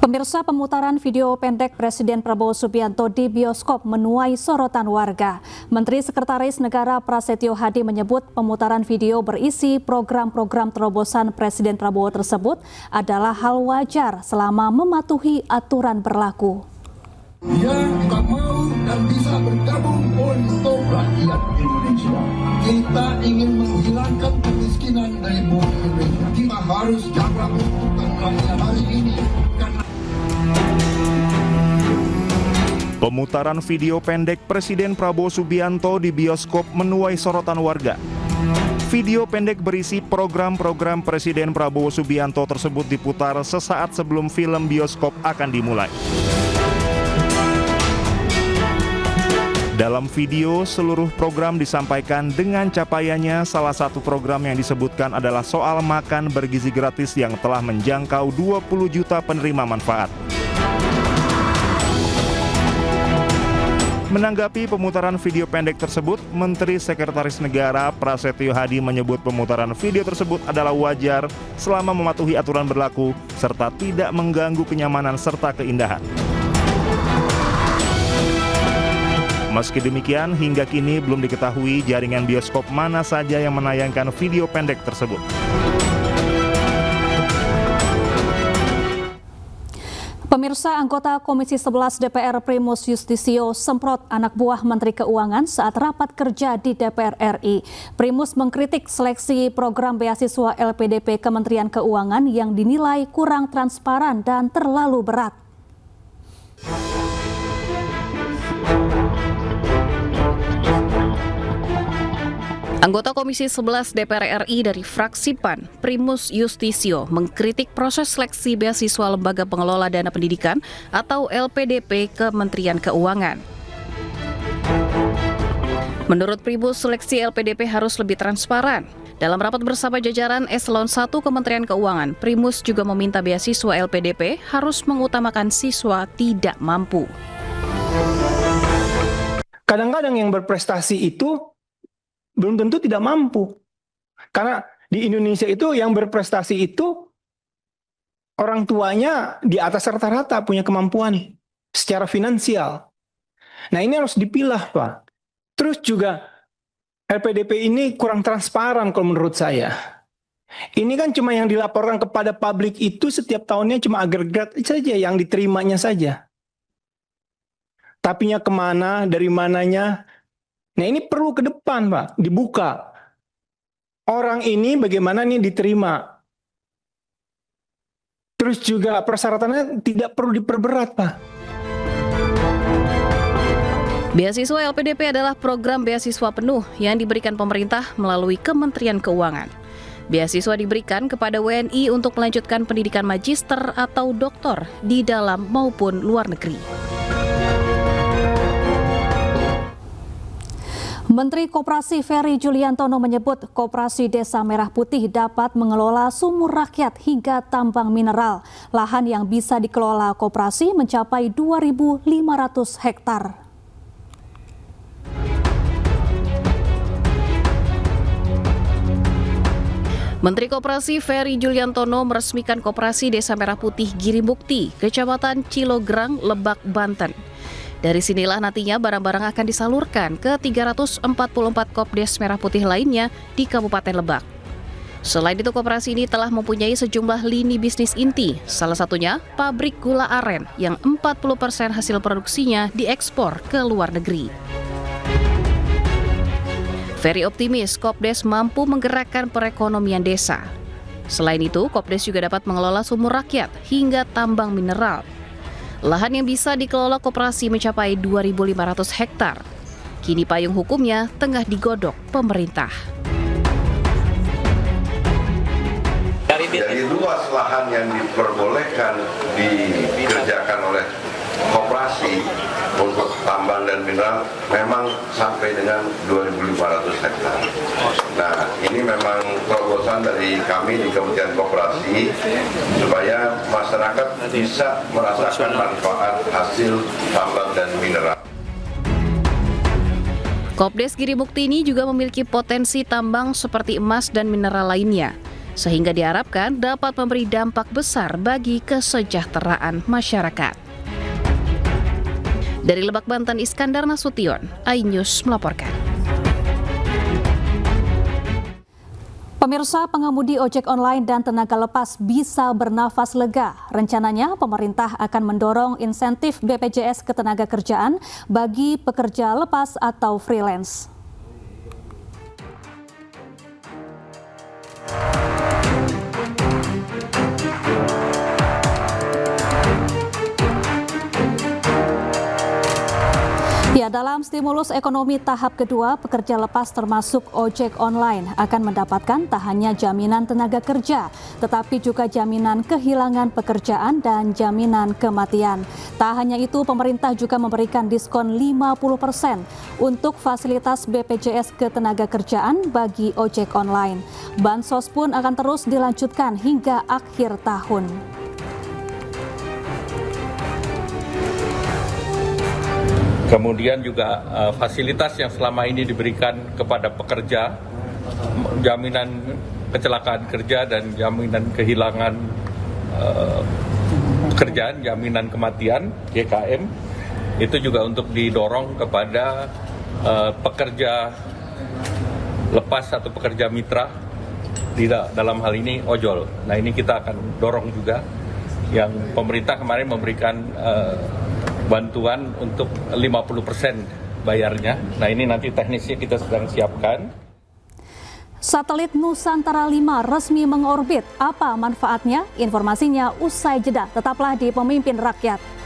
Pemirsa, pemutaran video pendek Presiden Prabowo Subianto di bioskop menuai sorotan warga. Menteri Sekretaris Negara Prasetyo Hadi menyebut pemutaran video berisi program-program terobosan Presiden Prabowo tersebut adalah hal wajar selama mematuhi aturan berlaku. Yang tak mau dan bisa bergabung untuk rakyat Indonesia. Kita ingin menghilangkan kemiskinan dari bumi Indonesia. Kita harus jaga untuk tanggalnya hari ini. Pemutaran video pendek Presiden Prabowo Subianto di bioskop menuai sorotan warga. Video pendek berisi program-program Presiden Prabowo Subianto tersebut diputar sesaat sebelum film bioskop akan dimulai. Dalam video, seluruh program disampaikan dengan capaiannya. Salah satu program yang disebutkan adalah soal makan bergizi gratis yang telah menjangkau 20 juta penerima manfaat. Menanggapi pemutaran video pendek tersebut, Menteri Sekretaris Negara Prasetyo Hadi menyebut pemutaran video tersebut adalah wajar selama mematuhi aturan berlaku serta tidak mengganggu kenyamanan serta keindahan. Meski demikian, hingga kini belum diketahui jaringan bioskop mana saja yang menayangkan video pendek tersebut. Pemirsa, anggota Komisi 11 DPR Primus Yustisio semprot anak buah Menteri Keuangan saat rapat kerja di DPR RI. Primus mengkritik seleksi program beasiswa LPDP Kementerian Keuangan yang dinilai kurang transparan dan terlalu berat. Anggota Komisi 11 DPR RI dari fraksi PAN, Primus Yustisio, mengkritik proses seleksi beasiswa Lembaga Pengelola Dana Pendidikan atau LPDP Kementerian Keuangan. Menurut Primus, seleksi LPDP harus lebih transparan. Dalam rapat bersama jajaran Eselon 1 Kementerian Keuangan, Primus juga meminta beasiswa LPDP harus mengutamakan siswa tidak mampu. Kadang-kadang yang berprestasi itu belum tentu tidak mampu. Karena di Indonesia itu yang berprestasi itu orang tuanya di atas rata-rata punya kemampuan secara finansial. Nah, ini harus dipilah, Pak. Terus juga LPDP ini kurang transparan kalau menurut saya. Ini kan cuma yang dilaporkan kepada publik itu setiap tahunnya cuma agregat saja yang diterimanya saja. Tapinya kemana, dari mananya. Nah, ini perlu ke depan, Pak, dibuka. Orang ini bagaimana nih diterima. Terus juga persyaratannya tidak perlu diperberat, Pak. Beasiswa LPDP adalah program beasiswa penuh yang diberikan pemerintah melalui Kementerian Keuangan. Beasiswa diberikan kepada WNI untuk melanjutkan pendidikan magister atau doktor di dalam maupun luar negeri. Menteri Koperasi Ferry Juliantono menyebut Koperasi Desa Merah Putih dapat mengelola sumur rakyat hingga tambang mineral. Lahan yang bisa dikelola koperasi mencapai 2.500 hektar. Menteri Koperasi Ferry Juliantono meresmikan Koperasi Desa Merah Putih Giribukti, Kecamatan Cilograng, Lebak, Banten. Dari sinilah nantinya barang-barang akan disalurkan ke 344 Kopdes Merah Putih lainnya di Kabupaten Lebak. Selain itu, koperasi ini telah mempunyai sejumlah lini bisnis inti, salah satunya pabrik gula aren yang 40% hasil produksinya diekspor ke luar negeri. Ferry optimis Kopdes mampu menggerakkan perekonomian desa. Selain itu, Kopdes juga dapat mengelola sumur rakyat hingga tambang mineral. Lahan yang bisa dikelola koperasi mencapai 2.500 hektar. Kini payung hukumnya tengah digodok pemerintah. Jadi luas lahan yang diperbolehkan dikerjakan oleh koperasi untuk tambang dan mineral memang sampai dengan 2.500 hektar. Nah, ini memang terobosan dari kami di Kementerian Koperasi supaya masyarakat bisa merasakan manfaat hasil tambang dan mineral. Kopdes Giribukti ini juga memiliki potensi tambang seperti emas dan mineral lainnya. sehingga diharapkan dapat memberi dampak besar bagi kesejahteraan masyarakat. Dari Lebak, Banten, Iskandar Nasution, iNews melaporkan. Pemirsa, pengemudi ojek online dan tenaga lepas bisa bernafas lega. Rencananya, pemerintah akan mendorong insentif BPJS Ketenagakerjaan bagi pekerja lepas atau freelance. Ya, dalam stimulus ekonomi tahap kedua, pekerja lepas termasuk ojek online akan mendapatkan tak hanya jaminan tenaga kerja, tetapi juga jaminan kehilangan pekerjaan dan jaminan kematian. Tak hanya itu, pemerintah juga memberikan diskon 50% untuk fasilitas BPJS Ketenagakerjaan bagi ojek online. Bansos pun akan terus dilanjutkan hingga akhir tahun. Kemudian juga fasilitas yang selama ini diberikan kepada pekerja, jaminan kecelakaan kerja dan jaminan kehilangan pekerjaan, jaminan kematian, JKM, itu juga untuk didorong kepada pekerja lepas atau pekerja mitra, tidak dalam hal ini ojol. Nah, ini kita akan dorong juga, yang pemerintah kemarin memberikan bantuan untuk 50% bayarnya. Nah, ini nanti teknisnya kita sedang siapkan. Satelit Nusantara 5 resmi mengorbit. Apa manfaatnya? Informasinya usai jeda. Tetaplah di Pemimpin Rakyat.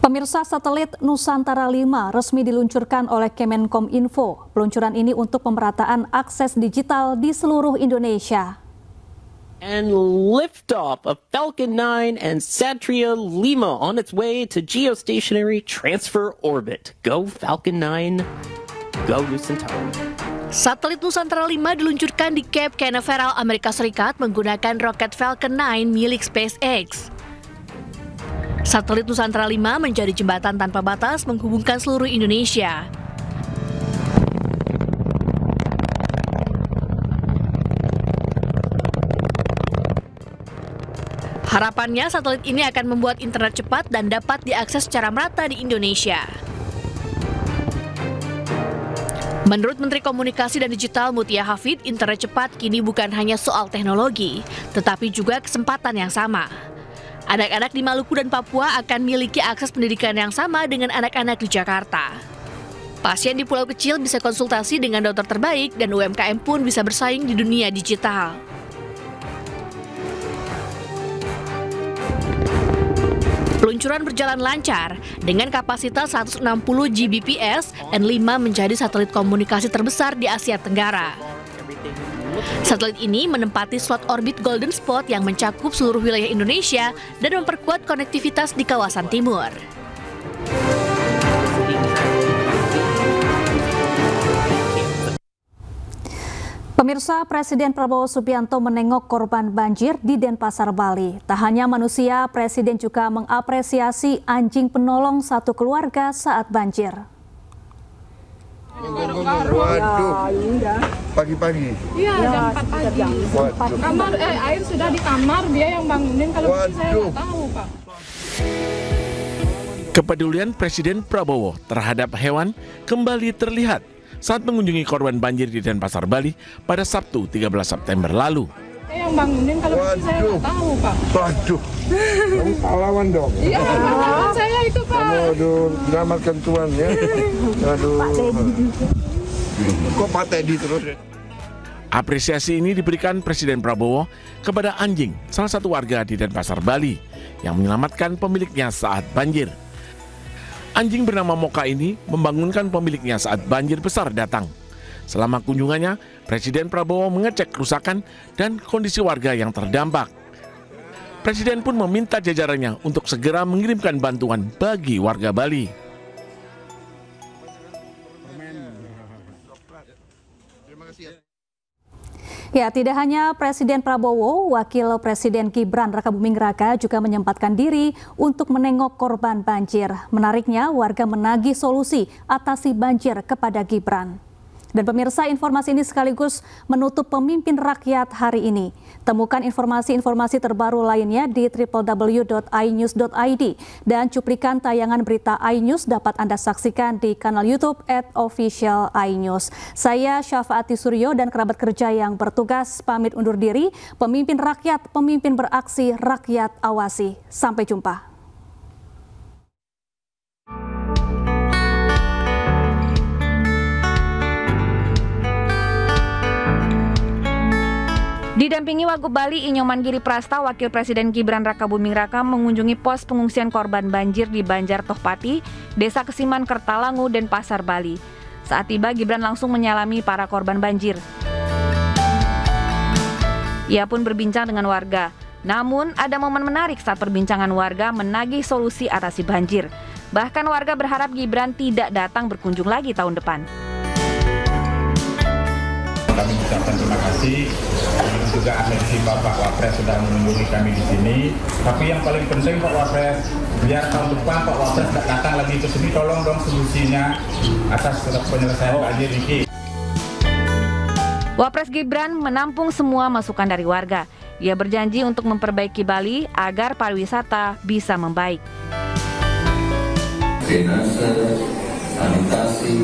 Pemirsa, satelit Nusantara 5 resmi diluncurkan oleh Kemenkominfo. Peluncuran ini untuk pemerataan akses digital di seluruh Indonesia. And liftoff of Falcon 9 and Satria 5 on its way to geostationary transfer orbit. Go Falcon 9, go Nusantara. Satelit Nusantara 5 diluncurkan di Cape Canaveral, Amerika Serikat menggunakan roket Falcon 9 milik SpaceX. Satelit Nusantara 5 menjadi jembatan tanpa batas menghubungkan seluruh Indonesia. Harapannya satelit ini akan membuat internet cepat dan dapat diakses secara merata di Indonesia. Menurut Menteri Komunikasi dan Digital Mutia Hafid, internet cepat kini bukan hanya soal teknologi, tetapi juga kesempatan yang sama. Anak-anak di Maluku dan Papua akan memiliki akses pendidikan yang sama dengan anak-anak di Jakarta. Pasien di pulau kecil bisa konsultasi dengan dokter terbaik dan UMKM pun bisa bersaing di dunia digital. Peluncuran berjalan lancar dengan kapasitas 160 Gbps, N5 menjadi satelit komunikasi terbesar di Asia Tenggara. Satelit ini menempati slot orbit Golden Spot yang mencakup seluruh wilayah Indonesia dan memperkuat konektivitas di kawasan timur. Pemirsa, Presiden Prabowo Subianto menengok korban banjir di Denpasar, Bali. Tak hanya manusia, Presiden juga mengapresiasi anjing penolong satu keluarga saat banjir. Waduh, pagi-pagi. Iya, jam 4 pagi. Kamar air sudah di kamar, dia yang bangunin. Kalau saya nggak tahu, Pak. Kepedulian Presiden Prabowo terhadap hewan kembali terlihat saat mengunjungi korban banjir di Denpasar, Bali pada Sabtu 13 September lalu. Saya yang bangunin, kalau saya nggak tahu, Pak. Waduh, kamu pahlawan dong. Iya, pahlawan saya itu, Pak. Aduh, selamatkan Tuhan ya. Aduh. Kok Pak Teddy terus? Apresiasi ini diberikan Presiden Prabowo kepada anjing salah satu warga di Denpasar, Bali yang menyelamatkan pemiliknya saat banjir. Anjing bernama Moka ini membangunkan pemiliknya saat banjir besar datang. Selama kunjungannya, Presiden Prabowo mengecek kerusakan dan kondisi warga yang terdampak. Presiden pun meminta jajarannya untuk segera mengirimkan bantuan bagi warga Bali. Ya, tidak hanya Presiden Prabowo, Wakil Presiden Gibran Rakabuming Raka juga menyempatkan diri untuk menengok korban banjir. Menariknya, warga menagih solusi atasi banjir kepada Gibran. Dan pemirsa, informasi ini sekaligus menutup Pemimpin Rakyat hari ini. Temukan informasi-informasi terbaru lainnya di www.inews.id dan cuplikan tayangan berita iNews dapat Anda saksikan di kanal YouTube @officialinews. Saya Syafaati Suryo dan kerabat kerja yang bertugas pamit undur diri. Pemimpin Rakyat, pemimpin beraksi, rakyat awasi. Sampai jumpa. Didampingi Wagub Bali Inyoman Giri Prasta, Wakil Presiden Gibran Rakabuming Raka mengunjungi pos pengungsian korban banjir di Banjar Tohpati, Desa Kesiman, Kertalangu, dan Pasar Bali. Saat tiba, Gibran langsung menyalami para korban banjir. Ia pun berbincang dengan warga. Namun, ada momen menarik saat perbincangan warga menagih solusi atasi banjir. Bahkan warga berharap Gibran tidak datang berkunjung lagi tahun depan. Kami ucapkan terima kasih juga atensi Bapak Wapres sudah mengunjungi kami di sini. Tapi yang paling penting Pak Wapres, biar tahun depan Pak Wapres tidak datang lagi ke sini, tolong dong solusinya atas penyelesaian banjir ini. Wapres Gibran menampung semua masukan dari warga. Ia berjanji untuk memperbaiki Bali agar pariwisata bisa membaik. Drainase, sanitasi,